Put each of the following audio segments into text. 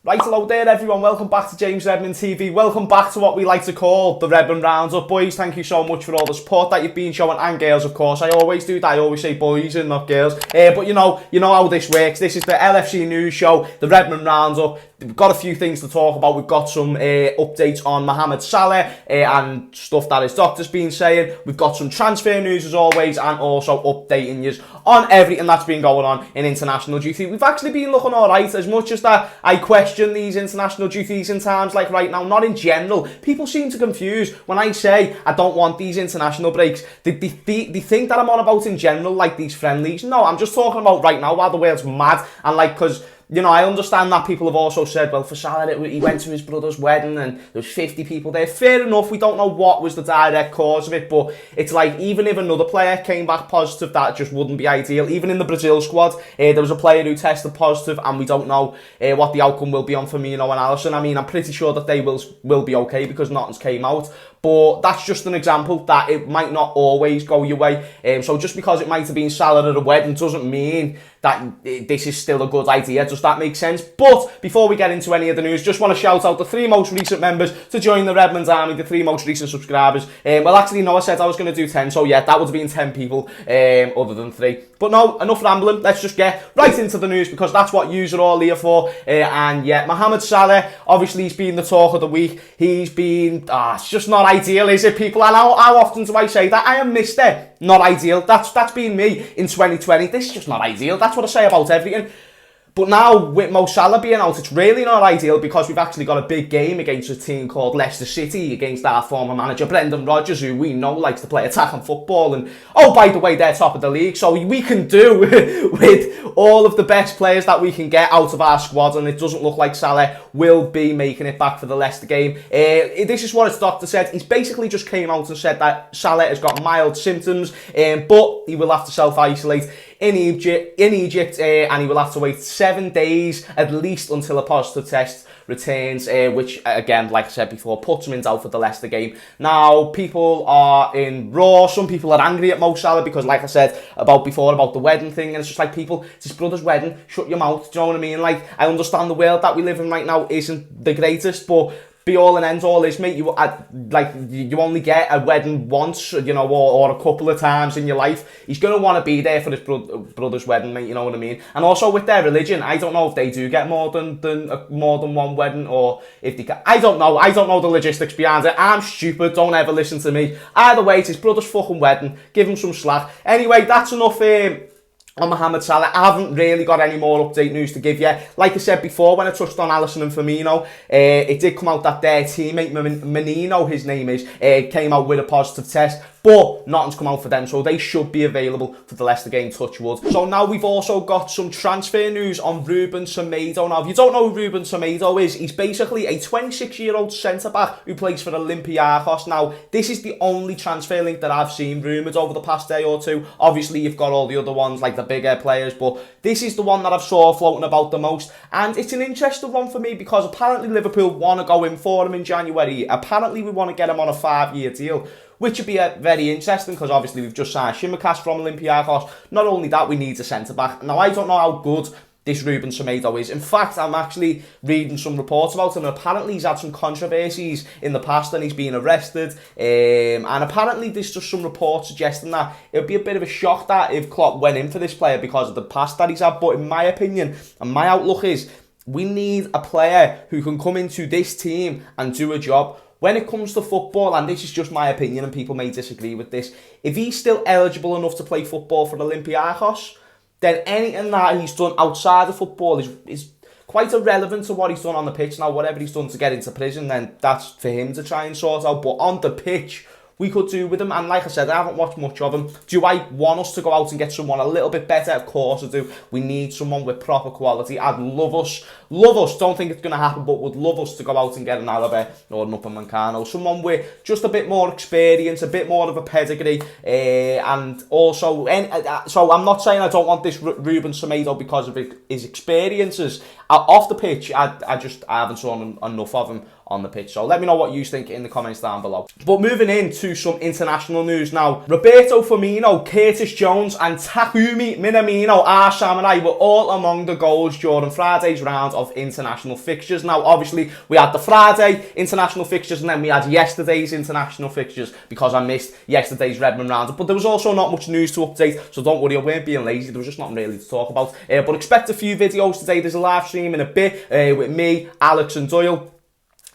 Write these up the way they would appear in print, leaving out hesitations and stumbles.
Right, hello there everyone, welcome back to James Redmond TV, welcome back to what we like to call the Redmond Roundup. Boys, thank you so much for all the support that you've been showing, and girls of course, I always do that, I always say boys and not girls, but you know how this works. This is the LFC news show, the Redmond Roundup. We've got a few things to talk about. We've got some updates on Mohamed Salah and stuff that his doctor's been saying. We've got some transfer news as always, and also updating you on everything that's been going on in international duty. We've actually been looking alright, as much as that I question these international duties in times like right now, not in general. People seem to confuse when I say I don't want these international breaks. They think that I'm on about in general, like these friendlies. No, I'm just talking about right now while the world's mad, and like, because you know, I understand that people have also said, well, for Salah, he went to his brother's wedding and there was 50 people there. Fair enough, we don't know what was the direct cause of it, but it's like, even if another player came back positive, that just wouldn't be ideal. Even in the Brazil squad, there was a player who tested positive, and we don't know what the outcome will be on Firmino and Alisson. I mean, I'm pretty sure that they will be okay because nothing's came out. But that's just an example that it might not always go your way. So just because it might have been Salah at a wedding doesn't mean that this is still a good idea. Does that make sense? But before we get into any of the news, just want to shout out the 3 most recent members to join the Redmond Army, the 3 most recent subscribers. Well, actually, no, I said I was going to do 10, so yeah, that would have been 10 people other than 3. But no, enough rambling. Let's just get right into the news, because that's what yous are all here for. And yeah, Mohamed Salah, obviously he's been the talk of the week. He's been, it's just not ideal, is it, people? And how often do I say that? I am Mr. Not ideal. That's been me in 2020. This is just not ideal. That's what I say about everything. But now, with Mo Salah being out, it's really not ideal, because we've actually got a big game against a team called Leicester City, against our former manager, Brendan Rodgers, who we know likes to play attacking football. And, oh, by the way, they're top of the league, so we can do with all of the best players that we can get out of our squad, and it doesn't look like Salah will be making it back for the Leicester game. This is what his doctor said. He's basically just came out and said that Salah has got mild symptoms, but he will have to self-isolate in Egypt, and he will have to wait 7 days at least until a positive test returns, which again, like I said before, puts him in doubt for the Leicester game. Now, people are in raw. Some people are angry at Mo Salah because, like I said about before, about the wedding thing, and it's just like, people, it's his brother's wedding, shut your mouth. Do you know what I mean? Like, I understand the world that we live in right now isn't the greatest, but be all and end all is, mate, you only get a wedding once, you know, or a couple of times in your life. He's going to want to be there for his brother's wedding, mate, you know what I mean? And also with their religion, I don't know if they do get more than one wedding, or if they can. I don't know the logistics behind it. I'm stupid, don't ever listen to me. Either way, it's his brother's fucking wedding. Give him some slack. Anyway, that's enough on Mohamed Salah. I haven't really got any more update news to give you. Like I said before, when I touched on Alisson and Firmino, it did come out that their teammate, Menino, his name is, came out with a positive test, but nothing's come out for them, so they should be available for the Leicester game, touch wood. So now we've also got some transfer news on Ruben Semedo. Now, if you don't know who Ruben Semedo is, he's basically a 26-year-old centre-back who plays for Olympiacos. Now, this is the only transfer link that I've seen rumoured over the past day or two. Obviously, you've got all the other ones, like the bigger players, but this is the one that I've saw floating about the most, and it's an interesting one for me, because apparently Liverpool want to go in for him in January. Apparently, we want to get him on a 5-year deal, which would be very interesting, because obviously we've just signed Shimikas from Olympiacos. Not only that, we need a centre-back. Now, I don't know how good this Ruben Semedo is. In fact, I'm actually reading some reports about him, and apparently he's had some controversies in the past, and he's been arrested. And apparently there's just some reports suggesting that it would be a bit of a shock that if Klopp went in for this player because of the past that he's had. But in my opinion, and my outlook is, we need a player who can come into this team and do a job. When it comes to football, and this is just my opinion, and people may disagree with this, if he's still eligible enough to play football for Olympiacos, then anything that he's done outside of football is quite irrelevant to what he's done on the pitch. Now, whatever he's done to get into prison, then that's for him to try and sort out. But on the pitch, we could do with him. And like I said, I haven't watched much of him. Do I want us to go out and get someone a little bit better? Of course I do. We need someone with proper quality. I'd love us, don't think it's going to happen, but would love us to go out and get an Alaba or an Upamecano. Someone with just a bit more experience, a bit more of a pedigree. And also, so I'm not saying I don't want this Ruben Semedo because of his experiences. Off the pitch, I haven't seen enough of him on the pitch. So let me know what you think in the comments down below. But moving into some international news now, Roberto Firmino, Curtis Jones and Takumi Minamino, our samurai, were all among the goals during Friday's round of international fixtures. Now obviously we had the Friday international fixtures and then we had yesterday's international fixtures because I missed yesterday's Redmond round. But there was also not much news to update, so don't worry, I weren't being lazy. There was just nothing really to talk about. But expect a few videos today. There's a live stream in a bit with me, Alex and Doyle.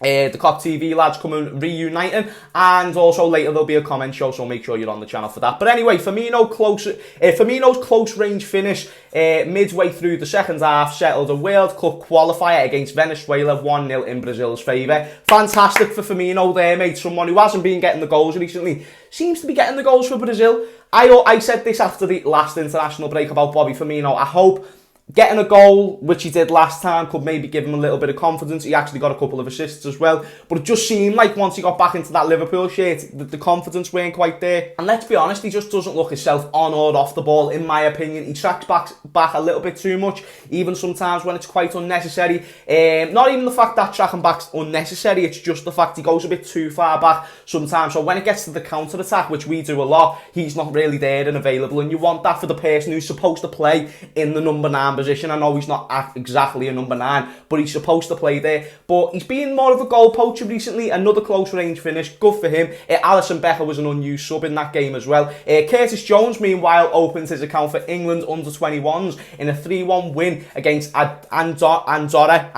The Cock TV lads coming reuniting, and also later there'll be a comment show, so make sure you're on the channel for that. But anyway, Firmino's close range finish midway through the second half settled a World Cup qualifier against Venezuela 1-0 in Brazil's favour. Fantastic for Firmino there, mate. Someone who hasn't been getting the goals recently seems to be getting the goals for Brazil. I said this after the last international break about Bobby Firmino. I hope getting a goal, which he did last time, could maybe give him a little bit of confidence. He actually got a couple of assists as well. But it just seemed like once he got back into that Liverpool shirt, the confidence weren't quite there. And let's be honest, he just doesn't look himself on or off the ball, in my opinion. He tracks back a little bit too much, even sometimes when it's quite unnecessary. Not even the fact that tracking back's unnecessary, it's just the fact he goes a bit too far back sometimes. So when it gets to the counter-attack, which we do a lot, he's not really there and available. And you want that for the person who's supposed to play in the number 9 position. I know he's not exactly a number 9, but he's supposed to play there. But he's been more of a goal poacher recently. Another close range finish, good for him. Alisson Becker was an unused sub in that game as well. Curtis Jones, meanwhile, opens his account for England under-21s in a 3-1 win against Andorra.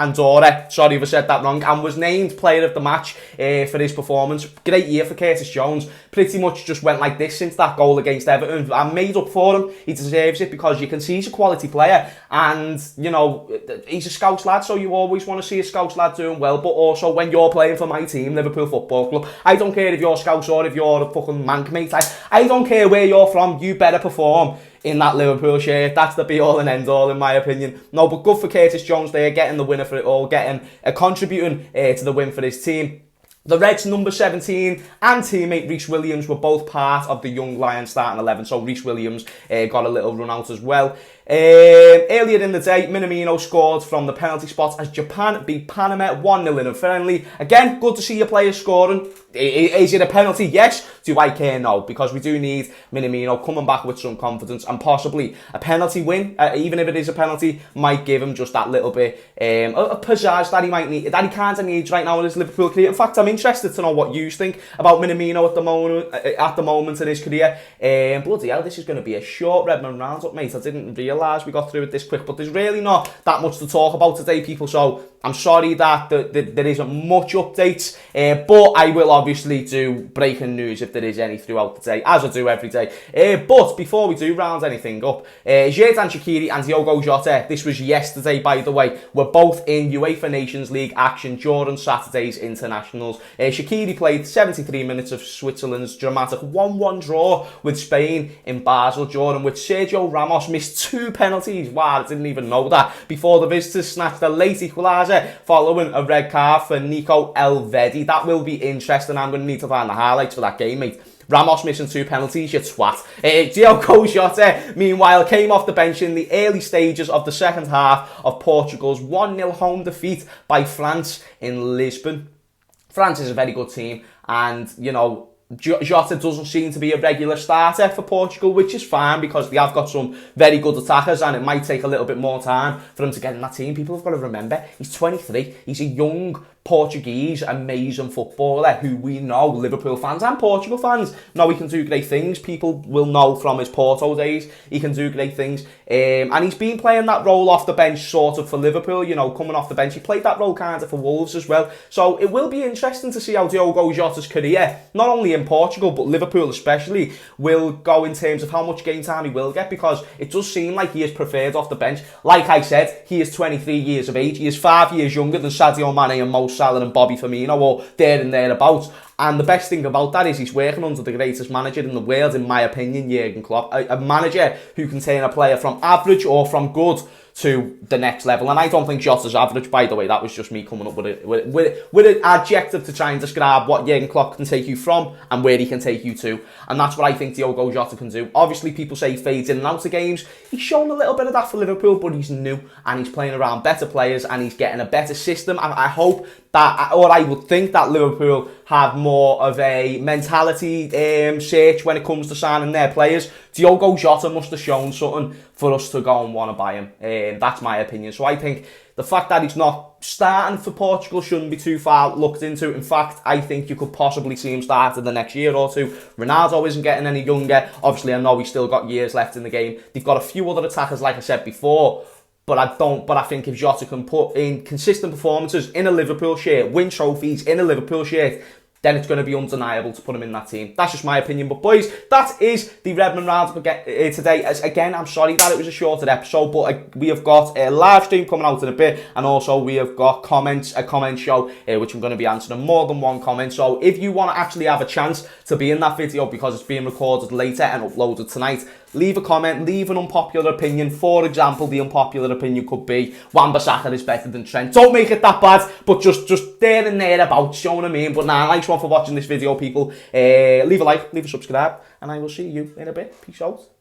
Sorry if I said that wrong. And was named player of the match for his performance. Great year for Curtis Jones. Pretty much just went like this since that goal against Everton. I made up for him. He deserves it because you can see he's a quality player. And, you know, he's a Scouse lad, so you always want to see a Scouse lad doing well. But also, when you're playing for my team, Liverpool Football Club, I don't care if you're Scouse or if you're a fucking mank, mate. I don't care where you're from, you better perform in that Liverpool shirt. That's the be-all and end-all, in my opinion. No, but good for Curtis Jones there, getting the winner for it all, contributing to the win for his team. The Reds' number 17 and teammate Reece Williams were both part of the Young Lions starting 11, so Reece Williams got a little run out as well. Earlier in the day, Minamino scored from the penalty spot as Japan beat Panama 1-0 in a friendly. Again, good to see your players scoring. Is it a penalty? Yes. Do I care? No, because we do need Minamino coming back with some confidence, and possibly a penalty win, even if it is a penalty, might give him just that little bit a pizzazz that he might need, that he kind of needs right now in his Liverpool career. In fact, I'm interested to know what you think about Minamino at the moment in his career. Bloody hell, this is going to be a short Redmond roundup, mate. I didn't realise we got through it this quick, but there's really not that much to talk about today, people, so I'm sorry that there isn't much updates, but I will obviously do breaking news if there is any throughout the day, as I do every day. But before we do round anything up, Xherdan Shaqiri and Diogo Jota, this was yesterday by the way, were both in UEFA Nations League action during Saturday's internationals. Shaqiri played 73 minutes of Switzerland's dramatic 1-1 draw with Spain in Basel, during which Sergio Ramos missed 2 penalties. Wow, I didn't even know that. Before the visitors snatched a late equaliser following a red card for Nico Elvedi. That will be interesting. I'm going to need to find the highlights for that game, mate. Ramos missing 2 penalties, you twat. Diogo Jota, meanwhile, came off the bench in the early stages of the second half of Portugal's 1-0 home defeat by France in Lisbon. France is a very good team, and, you know, Jota doesn't seem to be a regular starter for Portugal, which is fine because they have got some very good attackers, and it might take a little bit more time for him to get in that team. People have got to remember, he's 23, he's a young Portuguese amazing footballer who we know, Liverpool fans and Portugal fans, know he can do great things. People will know from his Porto days he can do great things, and he's been playing that role off the bench sort of for Liverpool, you know, coming off the bench. He played that role kind of for Wolves as well, so it will be interesting to see how Diogo Jota's career, not only in Portugal but Liverpool especially, will go in terms of how much game time he will get, because it does seem like he is preferred off the bench. Like I said, he is 23 years of age, he is 5 years younger than Sadio Mane and Mo Salah and Bobby Firmino, or there and thereabouts. And the best thing about that is he's working under the greatest manager in the world, in my opinion, Jurgen Klopp. A manager who can turn a player from average or from good to the next level. And I don't think Jota's average, by the way. That was just me coming up with an adjective to try and describe what Jurgen Klopp can take you from and where he can take you to. And that's what I think Diogo Jota can do. Obviously, people say he fades in and out of games. He's shown a little bit of that for Liverpool, but he's new and he's playing around better players and he's getting a better system. And I hope that, or I would think that Liverpool have more of a mentality search when it comes to signing their players. Diogo Jota must have shown something for us to go and want to buy him. That's my opinion. So I think the fact that he's not starting for Portugal shouldn't be too far looked into. In fact, I think you could possibly see him start in the next year or two. Ronaldo isn't getting any younger. Obviously, I know he's still got years left in the game. They've got a few other attackers, like I said before. But I think if Jota can put in consistent performances in a Liverpool shirt, win trophies in a Liverpool shirt, then it's going to be undeniable to put him in that team. That's just my opinion. But boys, that is the Redmond Roundup today. Again, I'm sorry that it was a shorter episode, but we have got a live stream coming out in a bit, and also we have got a comment show, which I'm going to be answering more than one comment. So if you want to actually have a chance to be in that video, because it's being recorded later and uploaded tonight, leave a comment, leave an unpopular opinion. For example, the unpopular opinion could be Wan-Bissaka is better than Trent. Don't make it that bad, but just there and thereabouts, you know what I mean? But nah, nice one for watching this video, people. Leave a like, leave a subscribe, and I will see you in a bit. Peace out.